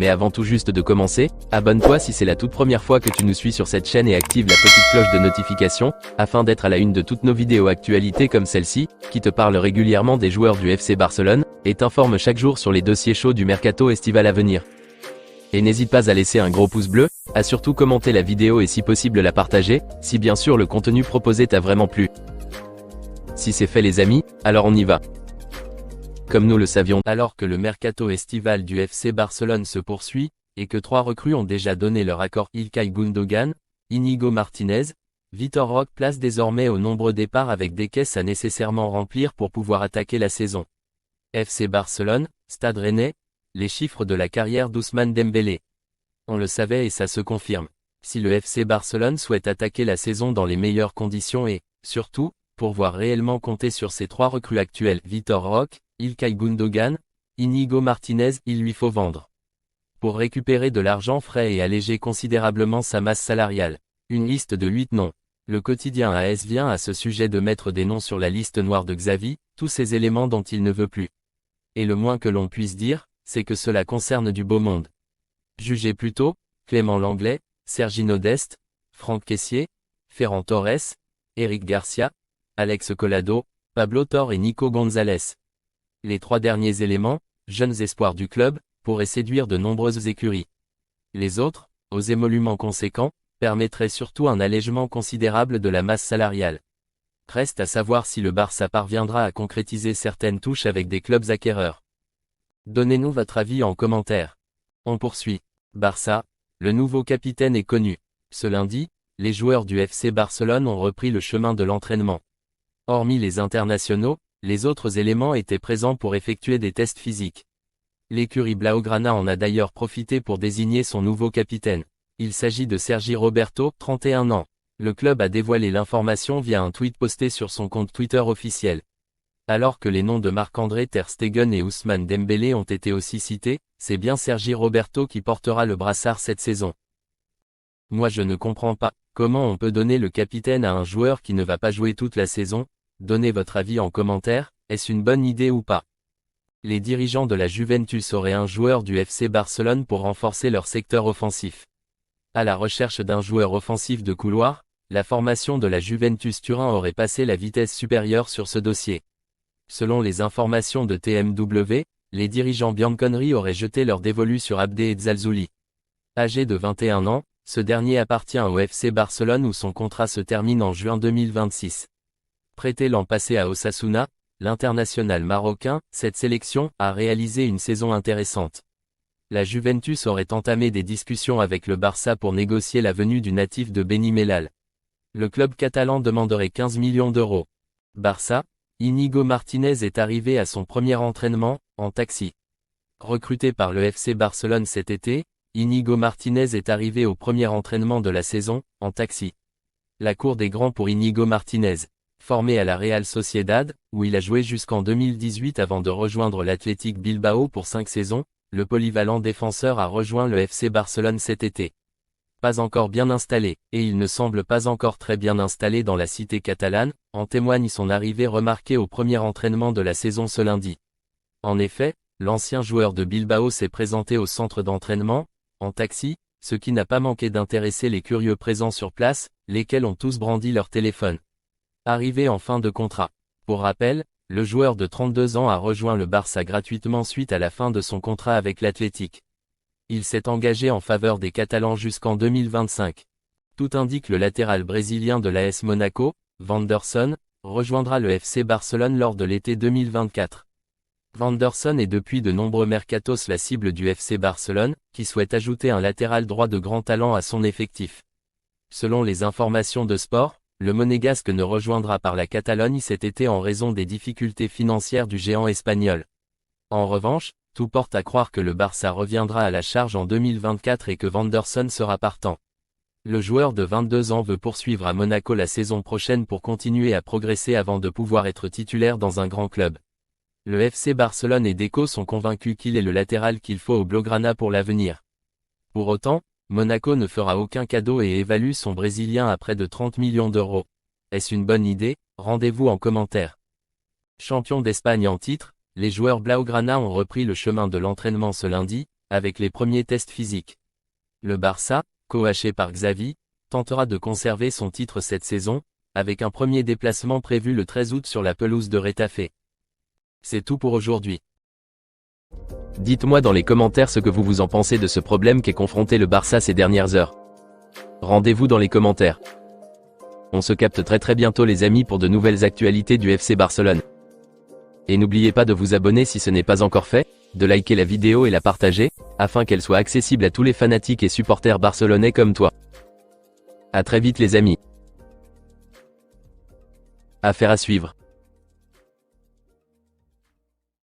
Mais avant tout juste de commencer, abonne-toi si c'est la toute première fois que tu nous suis sur cette chaîne et active la petite cloche de notification, afin d'être à la une de toutes nos vidéos actualités comme celle-ci, qui te parle régulièrement des joueurs du FC Barcelone, et t'informe chaque jour sur les dossiers chauds du mercato estival à venir. Et n'hésite pas à laisser un gros pouce bleu, à surtout commenter la vidéo et si possible la partager, si bien sûr le contenu proposé t'a vraiment plu. Si c'est fait les amis, alors on y va. Comme nous le savions, alors que le mercato estival du FC Barcelone se poursuit, et que 3 recrues ont déjà donné leur accord, Ilkay Gundogan, Íñigo Martínez, Vitor Roque place désormais aux nombreux départs avec des caisses à nécessairement remplir pour pouvoir attaquer la saison. FC Barcelone, Stade Rennais, les chiffres de la carrière d'Ousmane Dembélé. On le savait et ça se confirme. Si le FC Barcelone souhaite attaquer la saison dans les meilleures conditions et, surtout, pouvoir réellement compter sur ses 3 recrues actuelles, Vitor Roque, Ilkay Gundogan, Íñigo Martínez, il lui faut vendre. Pour récupérer de l'argent frais et alléger considérablement sa masse salariale. Une liste de 8 noms. Le quotidien AS vient à ce sujet de mettre des noms sur la liste noire de Xavi, tous ces éléments dont il ne veut plus. Et le moins que l'on puisse dire, c'est que cela concerne du beau monde. Jugez plutôt, Clément Lenglet, Sergiño Dest, Franck Kessié, Ferran Torres, Eric Garcia, Alex Collado, Pablo Torre et Nico González. Les 3 derniers éléments, jeunes espoirs du club, pourraient séduire de nombreuses écuries. Les autres, aux émoluments conséquents, permettraient surtout un allègement considérable de la masse salariale. Reste à savoir si le Barça parviendra à concrétiser certaines touches avec des clubs acquéreurs. Donnez-nous votre avis en commentaire. On poursuit. Barça, le nouveau capitaine est connu. Ce lundi, les joueurs du FC Barcelone ont repris le chemin de l'entraînement. Hormis les internationaux, les autres éléments étaient présents pour effectuer des tests physiques. L'écurie Blaugrana en a d'ailleurs profité pour désigner son nouveau capitaine. Il s'agit de Sergi Roberto, 31 ans. Le club a dévoilé l'information via un tweet posté sur son compte Twitter officiel. Alors que les noms de Marc-André ter Stegen et Ousmane Dembélé ont été aussi cités, c'est bien Sergi Roberto qui portera le brassard cette saison. Moi je ne comprends pas, comment on peut donner le capitaine à un joueur qui ne va pas jouer toute la saison? Donnez votre avis en commentaire, est-ce une bonne idée ou pas? Les dirigeants de la Juventus auraient un joueur du FC Barcelone pour renforcer leur secteur offensif. À la recherche d'un joueur offensif de couloir, la formation de la Juventus Turin aurait passé la vitesse supérieure sur ce dossier. Selon les informations de TMW, les dirigeants bianconeri auraient jeté leur dévolu sur Abdé Ezzalzouli. Âgé de 21 ans, ce dernier appartient au FC Barcelone où son contrat se termine en juin 2026. Prêté l'an passé à Osasuna, l'international marocain, cette sélection a réalisé une saison intéressante. La Juventus aurait entamé des discussions avec le Barça pour négocier la venue du natif de Beni Mellal. Le club catalan demanderait 15 millions d'euros. Barça, Íñigo Martínez est arrivé à son premier entraînement, en taxi. Recruté par le FC Barcelone cet été, Íñigo Martínez est arrivé au premier entraînement de la saison, en taxi. La cour des grands pour Íñigo Martínez. Formé à la Real Sociedad, où il a joué jusqu'en 2018 avant de rejoindre l'Athletic Bilbao pour 5 saisons, le polyvalent défenseur a rejoint le FC Barcelone cet été. Pas encore bien installé, et il ne semble pas encore très bien installé dans la cité catalane, en témoigne son arrivée remarquée au premier entraînement de la saison ce lundi. En effet, l'ancien joueur de Bilbao s'est présenté au centre d'entraînement, en taxi, ce qui n'a pas manqué d'intéresser les curieux présents sur place, lesquels ont tous brandi leur téléphone. Arrivé en fin de contrat. Pour rappel, le joueur de 32 ans a rejoint le Barça gratuitement suite à la fin de son contrat avec l'Athletic. Il s'est engagé en faveur des Catalans jusqu'en 2025. Tout indique le latéral brésilien de l'AS Monaco, Wanderson, rejoindra le FC Barcelone lors de l'été 2024. Wanderson est depuis de nombreux mercatos la cible du FC Barcelone, qui souhaite ajouter un latéral droit de grand talent à son effectif. Selon les informations de Sport, le Monégasque ne rejoindra par la Catalogne cet été en raison des difficultés financières du géant espagnol. En revanche, tout porte à croire que le Barça reviendra à la charge en 2024 et que Wanderson sera partant. Le joueur de 22 ans veut poursuivre à Monaco la saison prochaine pour continuer à progresser avant de pouvoir être titulaire dans un grand club. Le FC Barcelone et Deco sont convaincus qu'il est le latéral qu'il faut au Blaugrana pour l'avenir. Pour autant, Monaco ne fera aucun cadeau et évalue son Brésilien à près de 30 millions d'euros. Est-ce une bonne idée? Rendez-vous en commentaire. Champion d'Espagne en titre, les joueurs Blaugrana ont repris le chemin de l'entraînement ce lundi, avec les premiers tests physiques. Le Barça, coaché par Xavi, tentera de conserver son titre cette saison, avec un premier déplacement prévu le 13 août sur la pelouse de Retafe. C'est tout pour aujourd'hui. Dites-moi dans les commentaires ce que vous en pensez de ce problème qu'est confronté le Barça ces dernières heures. Rendez-vous dans les commentaires. On se capte très bientôt les amis pour de nouvelles actualités du FC Barcelone. Et n'oubliez pas de vous abonner si ce n'est pas encore fait, de liker la vidéo et la partager, afin qu'elle soit accessible à tous les fanatiques et supporters barcelonais comme toi. À très vite les amis. Affaire à suivre.